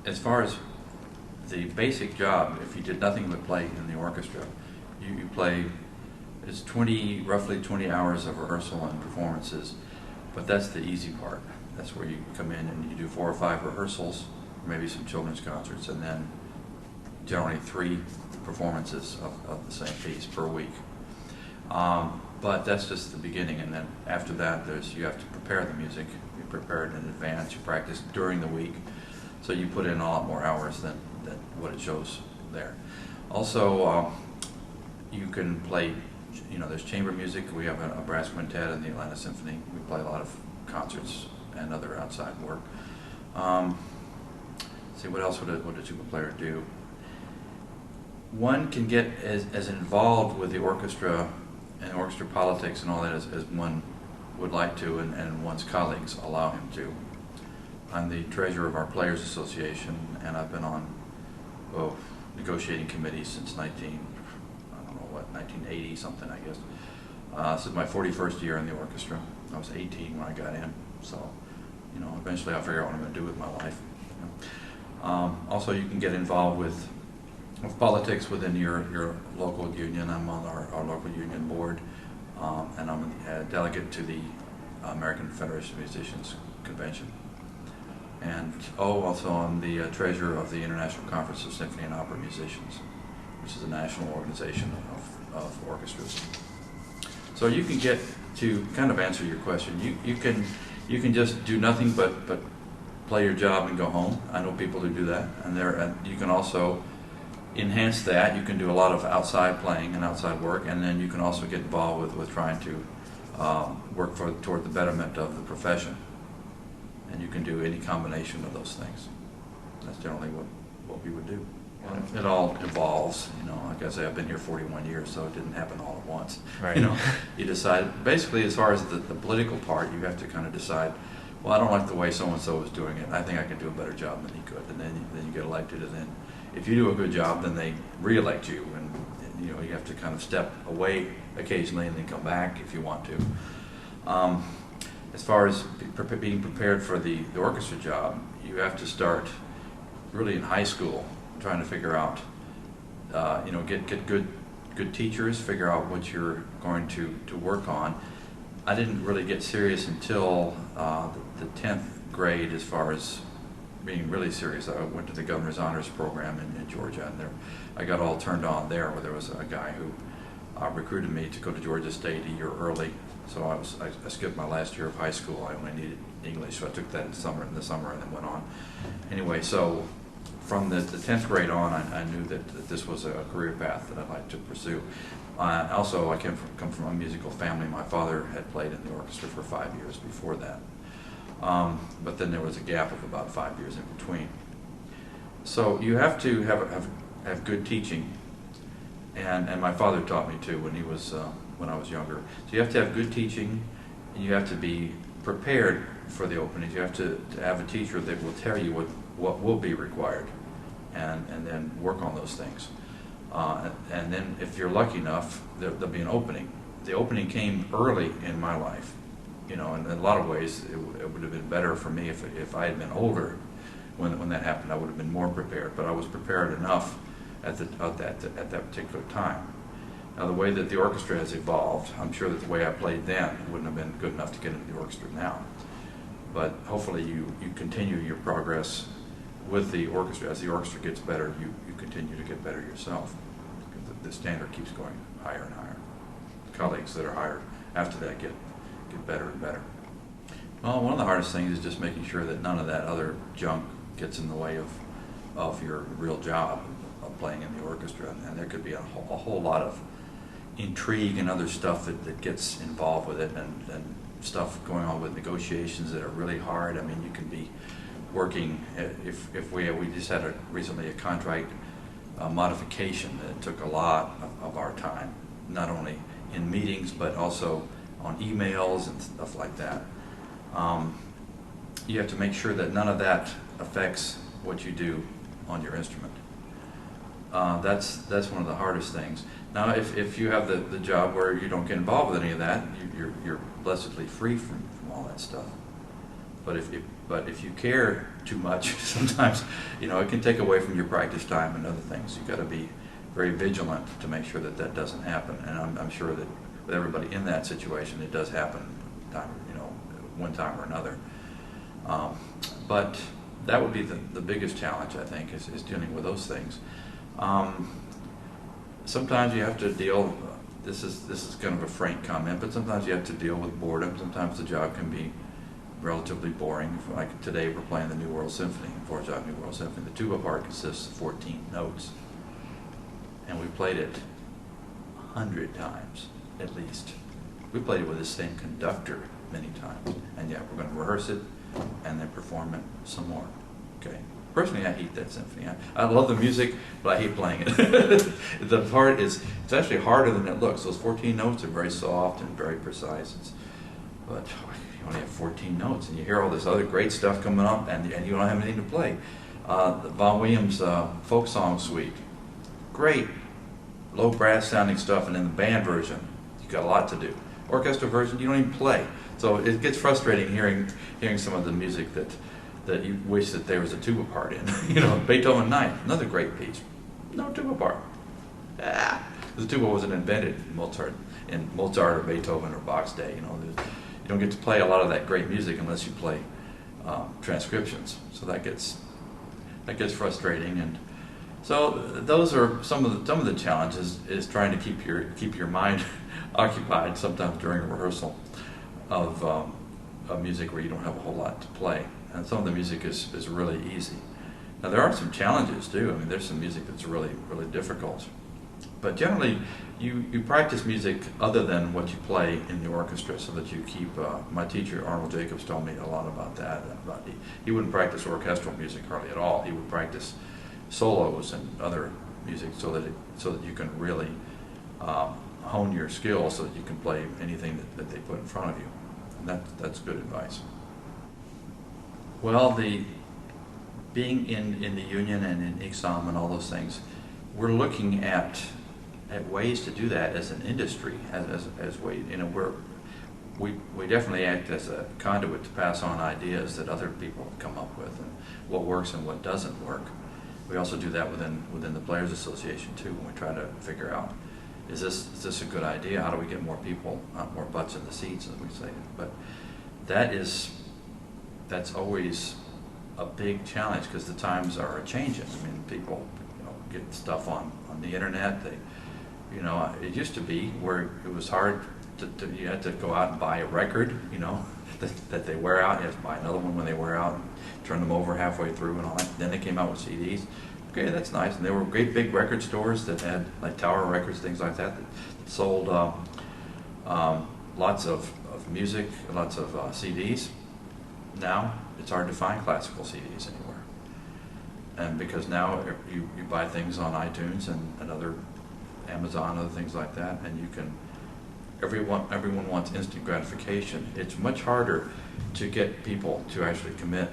as far as the basic job, if you did nothing but play in the orchestra, you play, it's roughly 20 hours of rehearsal and performances, but that's the easy part. That's where you come in and you do 4 or 5 rehearsals, maybe some children's concerts, and then generally 3 performances of the same piece per week. But that's just the beginning, and then after that you have to prepare the music. You prepare it in advance, you practice during the week, so you put in a lot more hours than what it shows there. Also, you can play, there's chamber music. We have a brass quintet in the Atlanta Symphony. We play a lot of concerts and other outside work. See, what else would a tuba player do? One can get as involved with the orchestra and orchestra politics and all that as one would like to, and one's colleagues allow him to. I'm the treasurer of our Players Association, and I've been on negotiating committees since 1980 something, I guess. This is my 41st year in the orchestra. I was 18 when I got in, so eventually I'll figure out what I'm going to do with my life. Also, you can get involved with politics within your local union. I'm on our local union board, and I'm a delegate to the American Federation of Musicians Convention. And also I'm the treasurer of the International Conference of Symphony and Opera Musicians, which is a national organization of orchestras. So you can get to kind of answer your question. You can just do nothing but play your job and go home. I know people who do that, and you can also enhance that. You can do a lot of outside playing and outside work, and then you can also get involved with trying to work toward the betterment of the profession. And you can do any combination of those things. That's generally what we would do. It all evolves, like I say, I've been here 41 years, so it didn't happen all at once. Right. You decide, basically as far as the political part, you have to kind of decide, well, I don't like the way so-and-so is doing it. I think I can do a better job than he could. And then you get elected, and then if you do a good job, then they re-elect you. And you have to kind of step away occasionally and then come back if you want to. As far as being prepared for the orchestra job, you have to start really in high school, trying to figure out, get good teachers, figure out what you're going to work on. I didn't really get serious until the 10th grade as far as being really serious. I went to the Governor's Honors Program in Georgia, and I got all turned on there, where there was a guy who recruited me to go to Georgia State a year early. So I skipped my last year of high school. I only needed English, so I took that in the summer and then went on. Anyway, so from the 10th grade on, I knew that this was a career path that I'd like to pursue. Also, I come from a musical family. My father had played in the orchestra for 5 years before that. But then there was a gap of about 5 years in between. So you have to have good teaching, and my father taught me too when I was younger. So you have to have good teaching, and you have to be prepared for the openings. You have to have a teacher that will tell you what will be required, and then work on those things. And then if you're lucky enough, there'll be an opening. The opening came early in my life. In a lot of ways, it would have been better for me if I had been older when that happened. I would have been more prepared, but I was prepared enough at that particular time. Now, the way that the orchestra has evolved, I'm sure that the way I played then wouldn't have been good enough to get into the orchestra now. But hopefully you continue your progress with the orchestra. As the orchestra gets better, you continue to get better yourself. The standard keeps going higher and higher. Colleagues that are hired after that get better and better. Well, one of the hardest things is just making sure that none of that other junk gets in the way of your real job of playing in the orchestra. And there could be a whole lot of intrigue and other stuff that gets involved with it, and stuff going on with negotiations that are really hard. I mean, you can be working, if we just had recently a contract modification that took a lot of our time, not only in meetings but also on emails and stuff like that. You have to make sure that none of that affects what you do on your instrument. That's one of the hardest things. Now, if you have the job where you don't get involved with any of that, you're blessedly free from all that stuff. But if But if you care too much, sometimes, you know, it can take away from your practice time and other things. You've got to be very vigilant to make sure that that doesn't happen. And I'm sure that with everybody in that situation, it does happen, you know, one time or another. But that would be the biggest challenge, I think, is dealing with those things. Sometimes you have to deal. This is kind of a frank comment, but sometimes you have to deal with boredom. Sometimes the job can be relatively boring. Like today, we're playing the New World Symphony, New World Symphony. The tuba part consists of 14 notes, and we played it 100 times at least. We played it with the same conductor many times, and yeah, we're going to rehearse it and then perform it some more. Okay. Personally, I hate that symphony. I love the music, but I hate playing it. The part it's actually harder than it looks. Those 14 notes are very soft and very precise. But you only have 14 notes, and you hear all this other great stuff coming up, and you don't have anything to play. The Vaughan Williams folk song suite, great, low brass sounding stuff, and in the band version, you've got a lot to do. Orchestra version, you don't even play. So it gets frustrating hearing some of the music that you wish that there was a tuba part in. You know, Beethoven Ninth, another great piece, no tuba part. The tuba wasn't invented in Mozart or Beethoven or Bach's day. You know, you don't get to play a lot of that great music unless you play transcriptions. So that gets frustrating, and so those are some of the challenges. Is trying to keep your mind occupied sometimes during a rehearsal of music where you don't have a whole lot to play. And some of the music is really easy. Now there are some challenges too. I mean, there's some music that's really, really difficult. But generally, you practice music other than what you play in the orchestra, so that you keep. My teacher Arnold Jacobs told me a lot about that. He wouldn't practice orchestral music hardly at all. He would practice solos and other music so that you can really hone your skills, so that you can play anything that they put in front of you. And that's good advice. Well, being in the union and in ICSOM and all those things, we're looking at ways to do that as an industry, as way, you know, we definitely act as a conduit to pass on ideas that other people have come up with, and what works and what doesn't work. We also do that within the Players Association too, when we try to figure out, is this a good idea? How do we get more people, more butts in the seats, as we say? But that's always a big challenge, because the times are changing. I mean, people, you know, get stuff on the internet. You know, it used to be where it was hard you had to go out and buy a record, you know, that they wear out. You have to buy another one when they wear out, and turn them over halfway through and all that. Then they came out with CDs. Okay, that's nice. And there were great big record stores that had, like Tower Records, things like that sold lots of music, lots of CDs. Now it's hard to find classical CDs anywhere, and because now you buy things on iTunes and other Amazon, other things like that, and you can. Everyone wants instant gratification. It's much harder to get people to actually commit,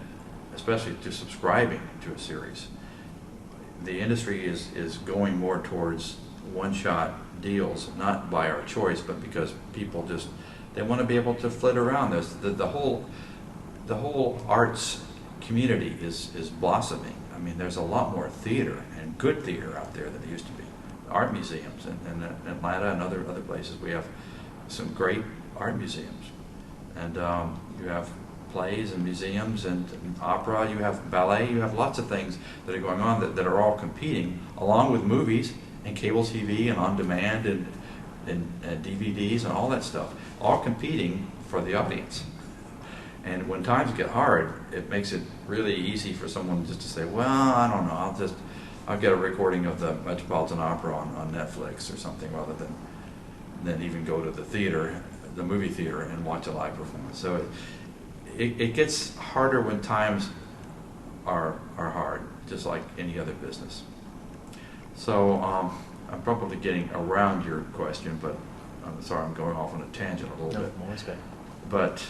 especially to subscribing to a series. The industry is going more towards one-shot deals, not by our choice, but because people they want to be able to flit around. The whole arts community is blossoming. I mean, there's a lot more theater and good theater out there than there used to be. Art museums in Atlanta and other places, we have some great art museums, and you have plays and museums and opera, you have ballet, you have lots of things that are going on that are all competing, along with movies and cable TV and on demand and DVDs and all that stuff, all competing for the audience. And when times get hard, it makes it really easy for someone just to say, well, I don't know, I'll get a recording of the Metropolitan Opera on Netflix or something, rather than even go to the theater, the movie theater, and watch a live performance. So it gets harder when times are hard, just like any other business. So I'm probably getting around your question, but I'm sorry, I'm going off on a tangent a little bit. No, that's good. But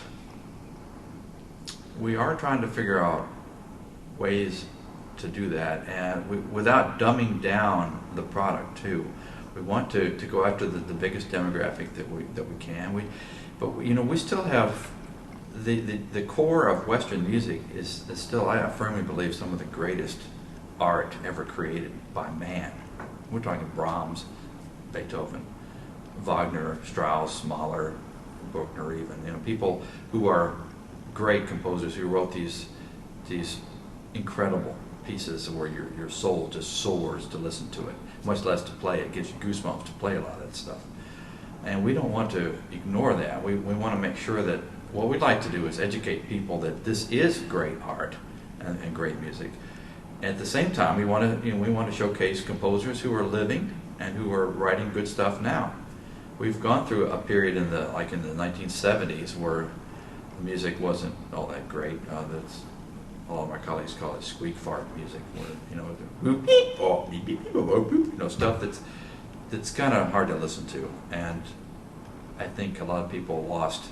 we are trying to figure out ways to do that, and without dumbing down the product too. We want to go after the biggest demographic that we can. But you know, we still have the core of Western music is still, I firmly believe, some of the greatest art ever created by man. We're talking Brahms, Beethoven, Wagner, Strauss, Mahler, Bruckner, even, you know, people who are great composers who wrote these incredible pieces where your soul just soars to listen to it, much less to play it. It gives you goosebumps to play a lot of that stuff. And we don't want to ignore that. We want to make sure that what we'd like to do is educate people that this is great art and great music. At the same time, we want to showcase composers who are living and who are writing good stuff now. We've gone through a period in the 1970s where the music wasn't all that great. That's a lot of my colleagues call it squeak fart music, where stuff that's kind of hard to listen to. And I think a lot of people lost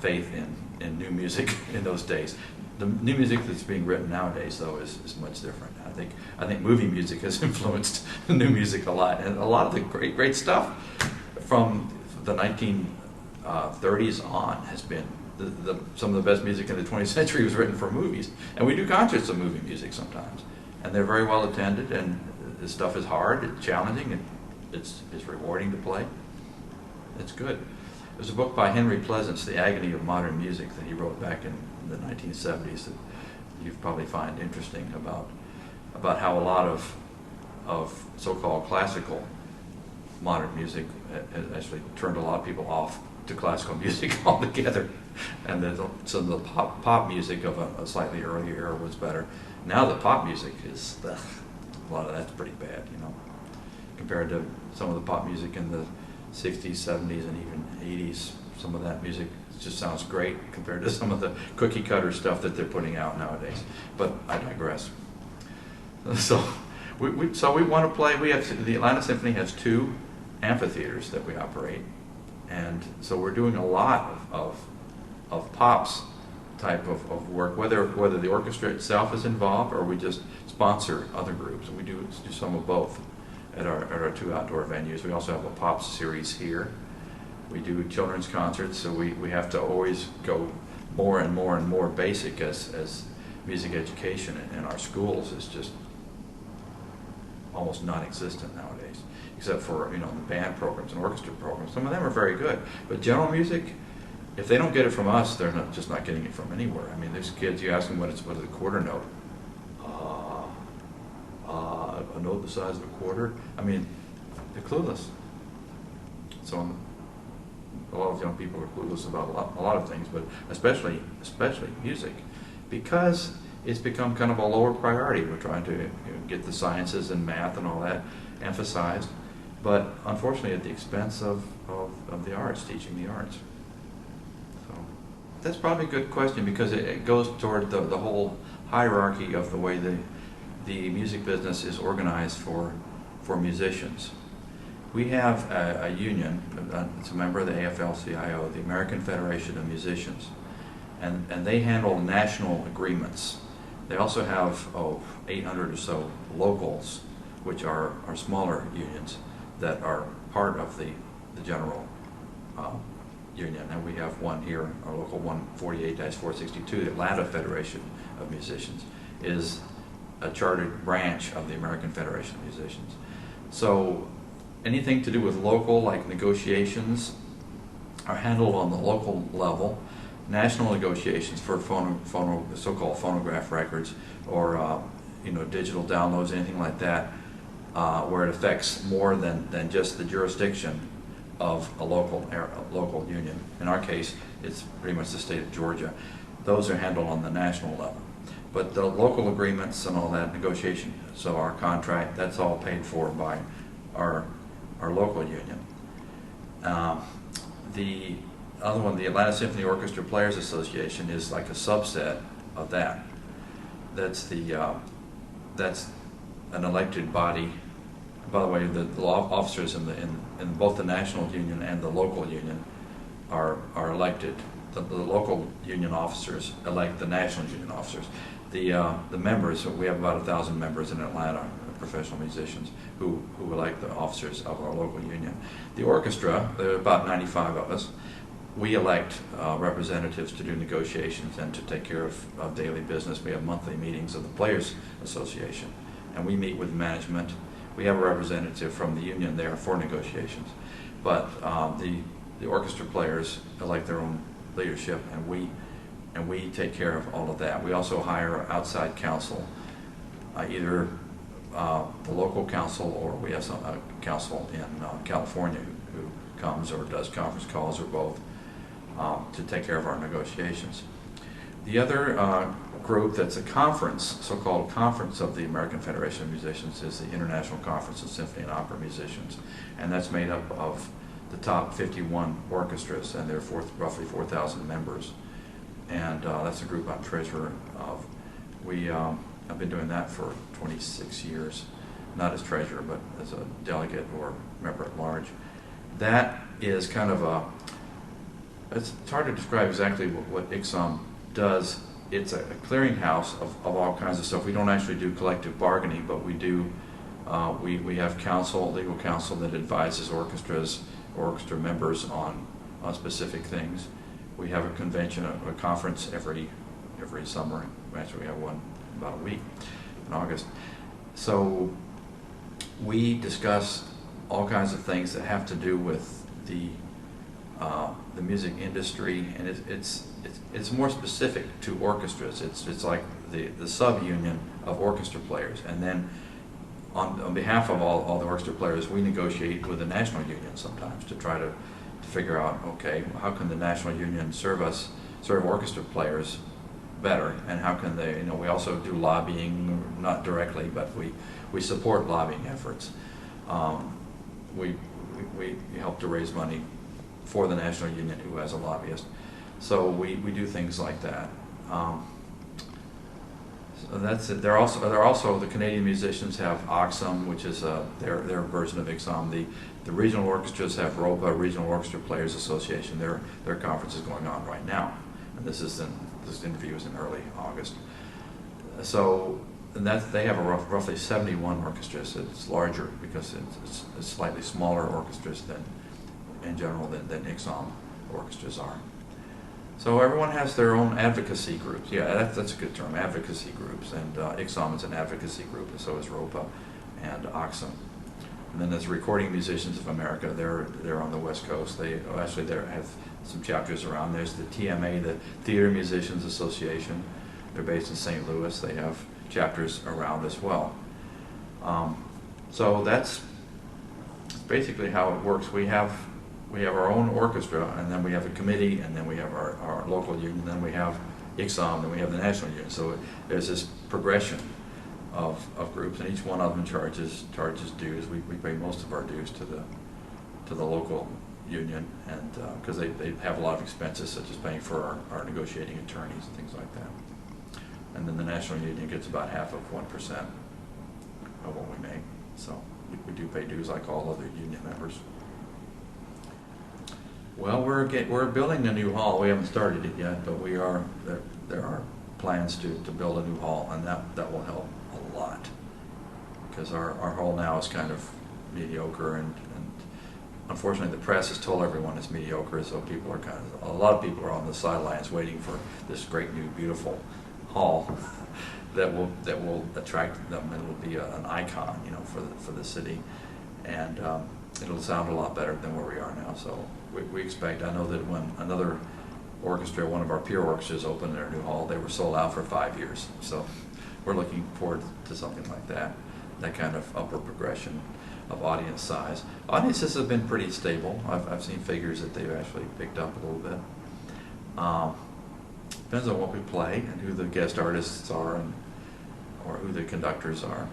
faith in new music in those days. The new music that's being written nowadays, though, is much different. I think movie music has influenced new music a lot, and a lot of the great stuff from the 1930s on has been some of the best music in the 20th century was written for movies. And we do concerts of movie music sometimes, and they're very well attended, and the stuff is hard, it's challenging, and it's rewarding to play. It's good. There's a book by Henry Pleasance, The Agony of Modern Music, that he wrote back in the 1970s that you probably find interesting about how a lot of so-called classical modern music has actually turned a lot of people off to classical music altogether, and that some of the pop music of a slightly earlier era was better. Now the pop music is a lot of that's pretty bad, you know, compared to some of the pop music in the 60s, 70s, and even 80s. Some of that music just sounds great compared to some of the cookie cutter stuff that they're putting out nowadays. But I digress. So we want to play. The Atlanta Symphony has 2 amphitheaters that we operate, and so we're doing a lot of pops type of work, whether the orchestra itself is involved or we just sponsor other groups. And we do some of both at our 2 outdoor venues. We also have a pops series here. We do children's concerts, so we have to always go more and more and more basic as music education in our schools is just almost non-existent nowadays, except for the band programs and orchestra programs. Some of them are very good, but general music, if they don't get it from us, they're just not getting it from anywhere. I mean, there's kids, you ask them what is a quarter note. A note the size of a quarter. I mean, they're clueless. So a lot of young people are clueless about a lot of things, but especially music, because it's become kind of a lower priority. We're trying to get the sciences and math and all that emphasized, but unfortunately at the expense of the arts, teaching the arts. So that's probably a good question, because it goes toward the whole hierarchy of the way the music business is organized for musicians. We have a union, it's a member of the AFL-CIO, the American Federation of Musicians, and they handle national agreements. They also have 800 or so locals, which are smaller unions that are part of the general union. And we have one here, our local 148-462, the Atlanta Federation of Musicians, is a chartered branch of the American Federation of Musicians. So anything to do with local, like negotiations, are handled on the local level. National negotiations for so-called phonograph records or digital downloads, anything like that, where it affects more than just the jurisdiction of a local union. In our case, it's pretty much the state of Georgia. Those are handled on the national level. But the local agreements and all that negotiation, so our contract, that's all paid for by our local union. The other one, the Atlanta Symphony Orchestra Players Association, is like a subset of that. That's an elected body. By the way, the law officers in both the national union and the local union are elected. The local union officers elect the national union officers. The members, we have about 1,000 members in Atlanta, professional musicians, who elect the officers of our local union. The orchestra, there are about 95 of us. we elect representatives to do negotiations and to take care of daily business. We have monthly meetings of the Players Association, and we meet with management. We have a representative from the union there for negotiations, but the orchestra players elect their own leadership, and we take care of all of that. We also hire outside counsel, either the local counsel, or we have some counsel in California who comes or does conference calls, or both, to take care of our negotiations. The other group that's a conference, so-called Conference of the American Federation of Musicians, is the International Conference of Symphony and Opera Musicians, and that's made up of the top 51 orchestras, and there are roughly 4,000 members, and that's a group I'm treasurer of. I've been doing that for 26 years, not as treasurer, but as a delegate or member at large. That is kind of it's hard to describe exactly what ICSOM does. It's a clearinghouse of all kinds of stuff. We don't actually do collective bargaining, but we do. We have counsel, legal counsel, that advises orchestra members on specific things. We have a convention, a conference every summer. Actually, we have one about a week in August. So we discuss all kinds of things that have to do with the music industry, and it's more specific to orchestras. It's like the sub-union of orchestra players, and then on behalf of all the orchestra players, we negotiate with the national union sometimes to try to figure out, okay, how can the national union serve orchestra players better, and how can they, we also do lobbying, not directly, but we support lobbying efforts. We help to raise money for the national union, who has a lobbyist. So we do things like that. So that's it. They're also the Canadian musicians have OXUM, which is their version of ICSOM. The regional orchestras have ROPA, Regional Orchestra Players Association. Their conference is going on right now, and this interview is in early August. So they have roughly 71 orchestras. It's larger because it's slightly smaller orchestras in general than ICSOM orchestras are. So everyone has their own advocacy groups. Yeah, that's a good term, advocacy groups. And ICSOM is an advocacy group, and so is ROPA and OXUM. And then there's Recording Musicians of America. They're on the West Coast. They have some chapters around. There's the TMA, the Theater Musicians Association. They're based in St. Louis. They have chapters around as well. So that's basically how it works. We have our own orchestra, and then we have a committee, and then we have our local union, then we have ICSOM, then we have the national union. So there's this progression of groups, and each one of them charges dues. We pay most of our dues to the local union, and because they have a lot of expenses, such as paying for our negotiating attorneys and things like that. And then the national union gets about half of 1% of what we make. So we do pay dues like all other union members. Well, we're building a new hall. We haven't started it yet, but there are plans to build a new hall, and that will help a lot, because our hall now is kind of mediocre, and unfortunately the press has told everyone it's mediocre, so a lot of people are on the sidelines waiting for this great new beautiful hall that will attract them, and it'll be an icon, for the city, and it'll sound a lot better than where we are now. So we expect. I know that when another orchestra, one of our peer orchestras, opened their new hall, they were sold out for 5 years. So we're looking forward to something like that kind of upward progression of audience size. Audiences have been pretty stable. I've seen figures that they've actually picked up a little bit. Depends on what we play and who the guest artists are, or who the conductors are.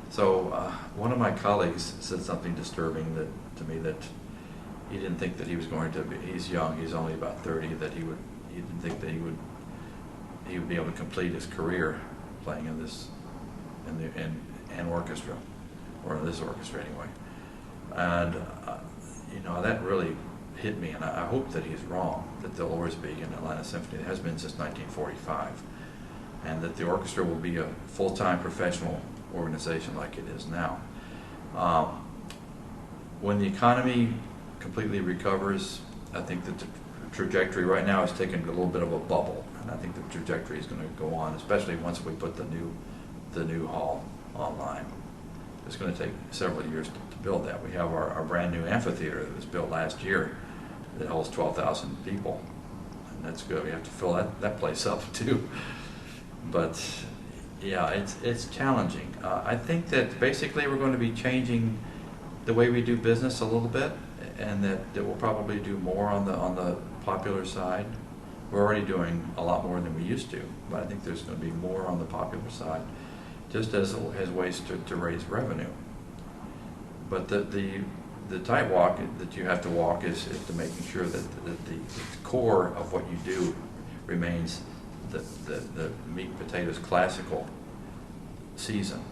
So one of my colleagues said something disturbing to me, that he didn't think that he was going to be. He's young. He's only about 30. That he didn't think that he would be able to complete his career playing in an orchestra, or in this orchestra anyway. And that really hit me, and I hope that he's wrong, that there'll always be an Atlanta Symphony. It has been since 1945, and that the orchestra will be a full-time professional organization like it is now. When the economy completely recovers, I think that the trajectory right now is taking a little bit of a bubble, and I think the trajectory is going to go on, especially once we put the new hall online. It's going to take several years to build that. We have our brand new amphitheater that was built last year that holds 12,000 people, and that's good. We have to fill that place up too. But yeah, it's challenging. I think that basically we're going to be changing the way we do business a little bit, and that we'll probably do more on the popular side. We're already doing a lot more than we used to, but I think there's going to be more on the popular side, just as ways to raise revenue. But the tightrope that you have to walk is to making sure that the core of what you do remains the meat and potatoes classical season,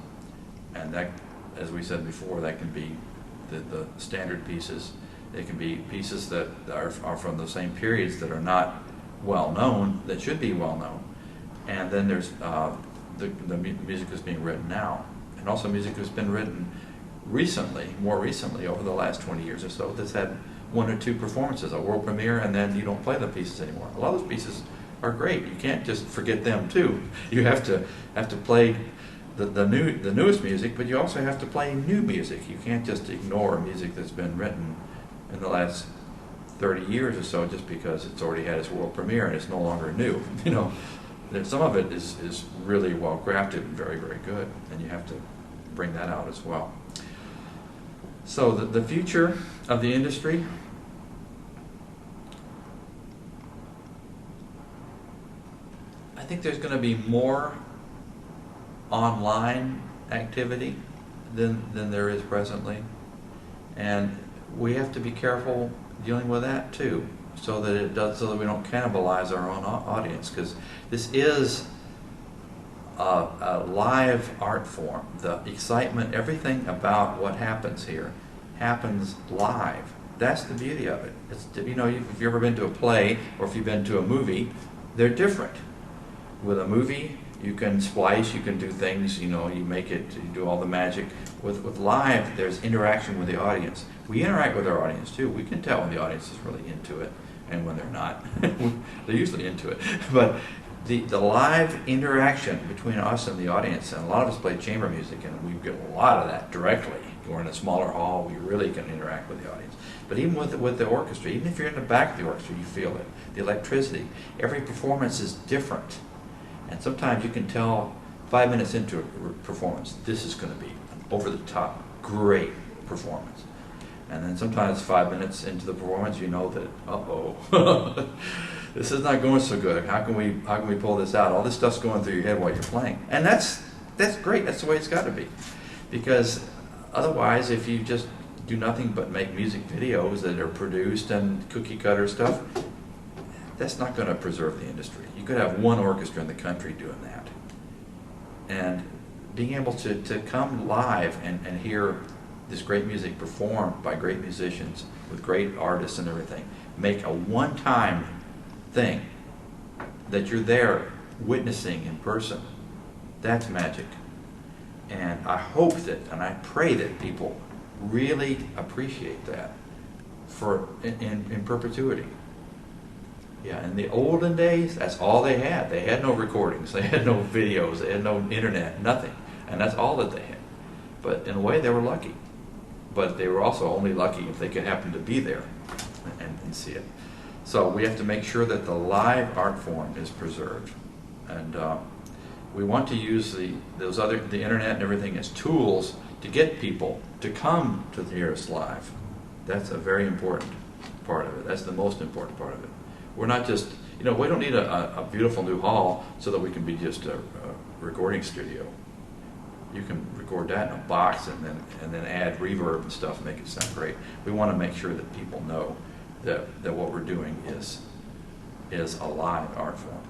and that, as we said before, that can be the standard pieces. It can be pieces that are from the same periods that are not well known, that should be well known, and then there's the music that's being written now, and also music that's been written more recently over the last 20 years or so, that's had one or two performances, a world premiere, and then you don't play the pieces anymore. A lot of those pieces are great. You can't just forget them too. You have to play the newest music, but you also have to play new music. You can't just ignore music that's been written in the last 30 years or so just because it's already had its world premiere and it's no longer new. You know, some of it is really well crafted and very, very good, and you have to bring that out as well. So the future of the industry, I think there's going to be more online activity than there is presently, and we have to be careful dealing with that too, so that we don't cannibalize our own audience, because this is a live art form. The excitement, everything about what happens here happens live. That's the beauty of it. It's, you know, if you've ever been to a play or if you've been to a movie, they're different. With a movie, you can splice, you can do things, you know, you make it, you do all the magic. With live, there's interaction with the audience. We interact with our audience too. We can tell when the audience is really into it and when they're not. They're usually into it. But the live interaction between us and the audience, and a lot of us play chamber music, and we get a lot of that directly. We're in a smaller hall, we really can interact with the audience. But even with the orchestra, even if you're in the back of the orchestra, you feel it. The electricity. Every performance is different. And sometimes you can tell 5 minutes into a performance, this is going to be an over-the-top, great performance. And then sometimes 5 minutes into the performance, you know that, uh-oh, this is not going so good. How can we pull this out? All this stuff's going through your head while you're playing. And that's great. That's the way it's got to be. Because otherwise, if you just do nothing but make music videos that are produced and cookie-cutter stuff, that's not going to preserve the industry. You could have one orchestra in the country doing that. And being able to come live and hear this great music performed by great musicians with great artists and everything, make a one-time thing that you're there witnessing in person, that's magic. And I hope that, and I pray that people really appreciate that in perpetuity. Yeah, in the olden days, that's all they had. They had no recordings, they had no videos, they had no internet, nothing. And that's all that they had. But in a way, they were lucky. But they were also only lucky if they could happen to be there and see it. So we have to make sure that the live art form is preserved. And we want to use the internet and everything as tools to get people to come to hear us live. That's a very important part of it. That's the most important part of it. We're not just, you know, we don't need a beautiful new hall so that we can be just a recording studio. You can record that in a box and then add reverb and stuff and make it sound great. We want to make sure that people know that what we're doing is a live art form.